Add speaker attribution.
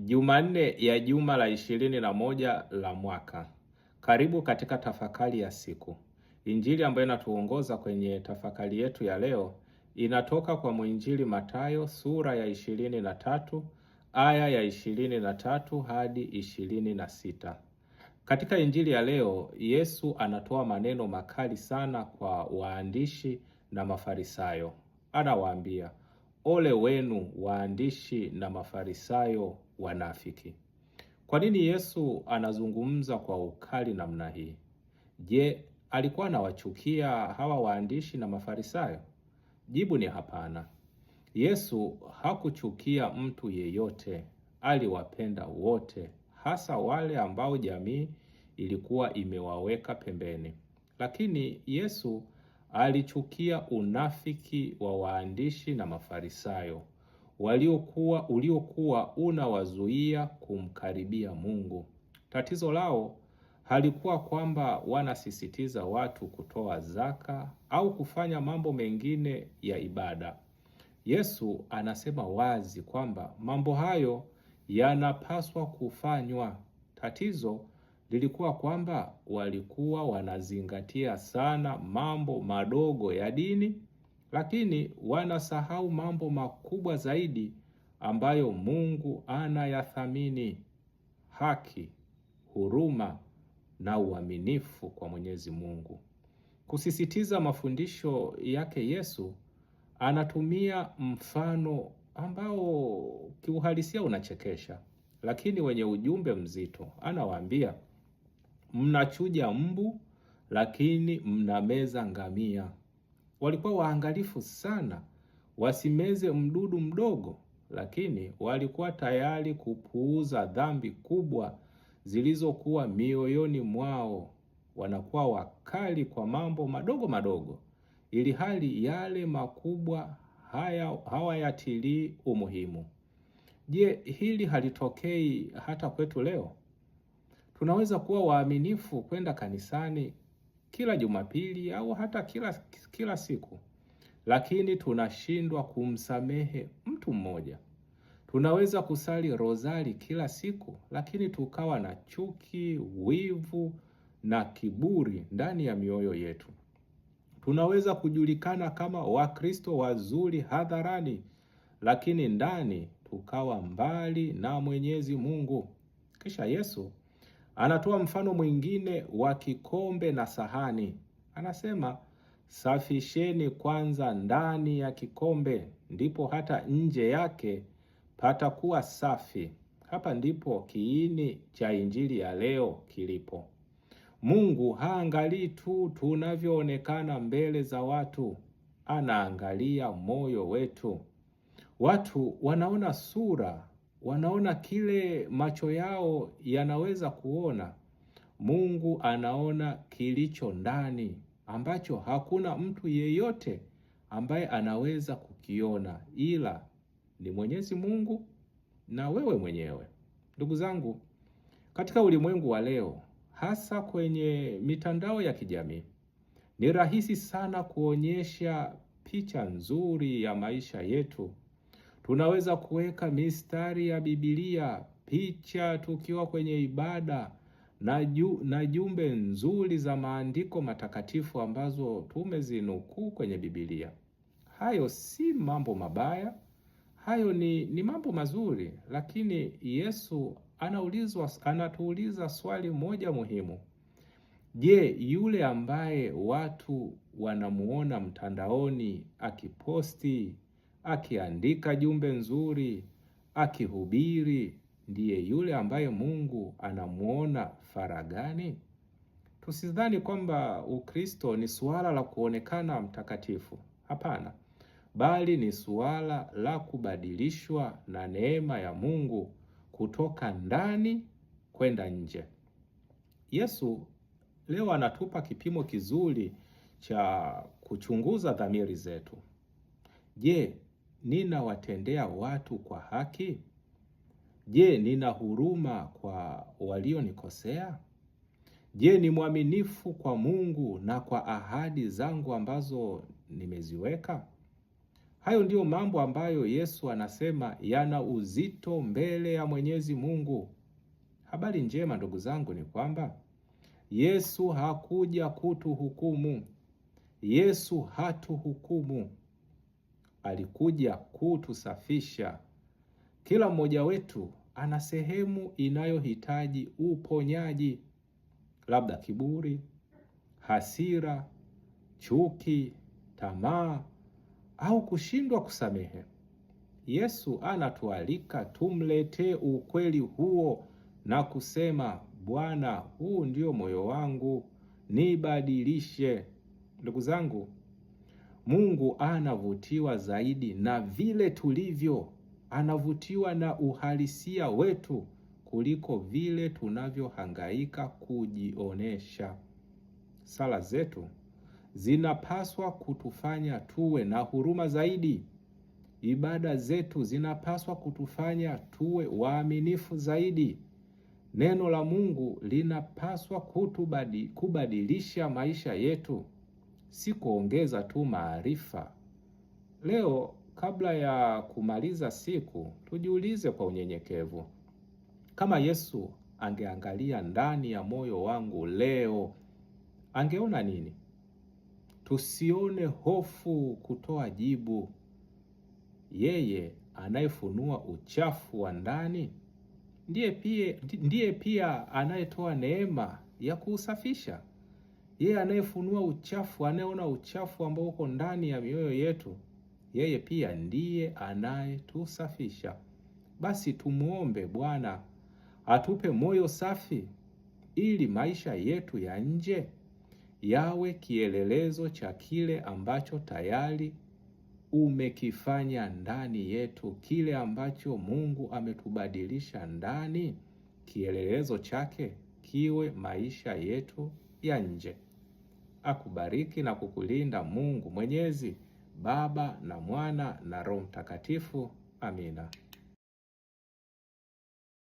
Speaker 1: Jumanne ya juma la 21 la mwaka. Karibu katika tafakari ya siku. Injili ambayo inatuongoza kwenye tafakari yetu ya leo inatoka kwa mwinjili Mathayo sura ya 23 aya ya 23 hadi 26. Katika injili ya leo Yesu anatoa maneno makali sana kwa waandishi na Mafarisayo. Anawaambia, ole wenu waandishi na Mafarisayo wanafiki. Kwa nini Yesu anazungumza kwa ukali namna hii? Je, alikuwa anawachukia hawa waandishi na Mafarisayo? Jibu ni hapana. Yesu hakuchukia mtu yeyote, aliwapenda wote, hasa wale ambao jamii ilikuwa imewaweka pembeni. Lakini Yesu alichukia unafiki wa waandishi na Mafarisayo uliokuwa unawazuia kumkaribia Mungu. Tatizo lao halikuwa kwamba wanasisitiza watu kutoa zaka au kufanya mambo mengine ya ibada. Yesu anasema wazi kwamba mambo hayo yanapaswa kufanywa. Tatizo lilikuwa kwamba walikuwa wanazingatia sana mambo madogo ya dini, lakini wanasahau mambo makubwa zaidi ambayo Mungu anayathamini: haki, huruma na uaminifu kwa Mwenyezi Mungu. Kusisitiza mafundisho yake, Yesu anatumia mfano ambao kiuhalisia unachekesha, lakini wenye ujumbe mzito. Anawaambia, mnachuja mbu lakini mnameza ngamia. Walikuwa waangalifu sana wasimeze mdudu mdogo, lakini walikuwa tayari kupuuza dhambi kubwa zilizokuwa mioyoni mwao. Wanakuwa wakali kwa mambo madogo madogo, ili hali yale makubwa hawayatilii umuhimu. Je, hili halitokei hata kwetu leo? Tunaweza kuwa waaminifu kwenda kanisani kila Jumapili au hata kila siku, lakini tunashindwa kumsamehe mtu mmoja. Tunaweza kusali rozari kila siku, lakini tukawa na chuki, wivu na kiburi ndani ya mioyo yetu. Tunaweza kujulikana kama Wakristo wazuri hadharani, lakini ndani tukawa mbali na Mwenyezi Mungu. Kisha Yesu anatoa mfano mwingine wa kikombe na sahani. Anasema, safisheni kwanza ndani ya kikombe, ndipo hata nje yake patakuwa safi. Hapa ndipo kiini cha injili ya leo kilipo. Mungu haangalii tu tunavyoonekana mbele za watu, anaangalia moyo wetu. Watu wanaona sura, wanaona kile macho yao yanaweza kuona. Mungu anaona kilicho ndani, ambacho hakuna mtu yeyote ambaye anaweza kukiona ila ni Mwenyezi Mungu na wewe mwenyewe. Ndugu zangu, katika ulimwengu wa leo, hasa kwenye mitandao ya kijamii, ni rahisi sana kuonyesha picha nzuri ya maisha yetu. Tunaweza kuweka mistari ya Biblia, picha tukiwa kwenye ibada na jumbe nzuri za maandiko matakatifu ambazo tumezinukuu kwenye Biblia. Hayo si mambo mabaya, hayo ni mambo mazuri, lakini Yesu anatuuliza swali moja muhimu. Je, yule ambaye watu wanamuona mtandaoni akiposti, akiandika jumbe nzuri, akihubiri, ndiye yule ambaye Mungu anamuona faragani? Tusidhani kwamba Ukristo ni suala la kuonekana mtakatifu. Hapana, bali ni suala la kubadilishwa na neema ya Mungu kutoka ndani kwenda nje. Yesu leo anatupa kipimo kizuri cha kuchunguza dhamiri zetu. Je, ninawatendea watu kwa haki? Je, nina huruma kwa walionikosea? Je, ni mwaminifu kwa Mungu na kwa ahadi zangu ambazo nimeziweka? Hayo ndiyo mambo ambayo Yesu anasema yana uzito mbele ya Mwenyezi Mungu. Habari njema ndugu zangu ni kwamba Yesu hakuja kutuhukumu. Yesu hatuhukumu. Alikuja kutusafisha. Kila mmoja wetu ana sehemu inayohitaji uponyaji, labda kiburi, hasira, chuki, tamaa au kushindwa kusamehe. Yesu anatualika tumletee ukweli huo na kusema, Bwana, huu ndio moyo wangu, nibadilishe. Ndugu zangu, Mungu anavutiwa zaidi na vile tulivyo. Anavutiwa na uhalisia wetu kuliko vile tunavyohangaika kujionesha. Sala zetu zinapaswa kutufanya tuwe na huruma zaidi. Ibada zetu zinapaswa kutufanya tuwe waaminifu zaidi. Neno la Mungu linapaswa kubadilisha maisha yetu, si kuongeza tu maarifa. Leo, kabla ya kumaliza siku, tujiulize kwa unyenyekevu, kama Yesu angeangalia ndani ya moyo wangu leo, angeona nini? Tusione hofu kutoa jibu. Yeye anayefunua uchafu wa ndani ndiye pia anayetoa neema ya kuusafisha. Yeye anayefunua uchafu, anayeona uchafu ambao uko ndani ya mioyo yetu, yeye pia ndiye anayetusafisha. Basi tumuombe Bwana atupe moyo safi, ili maisha yetu ya nje yawe kielelezo cha kile ambacho tayari umekifanya ndani yetu. Kile ambacho Mungu ametubadilisha ndani, kielelezo chake kiwe maisha yetu ya nje. Akubariki na kukulinda Mungu Mwenyezi, Baba na Mwana na Roho Mtakatifu. Amina.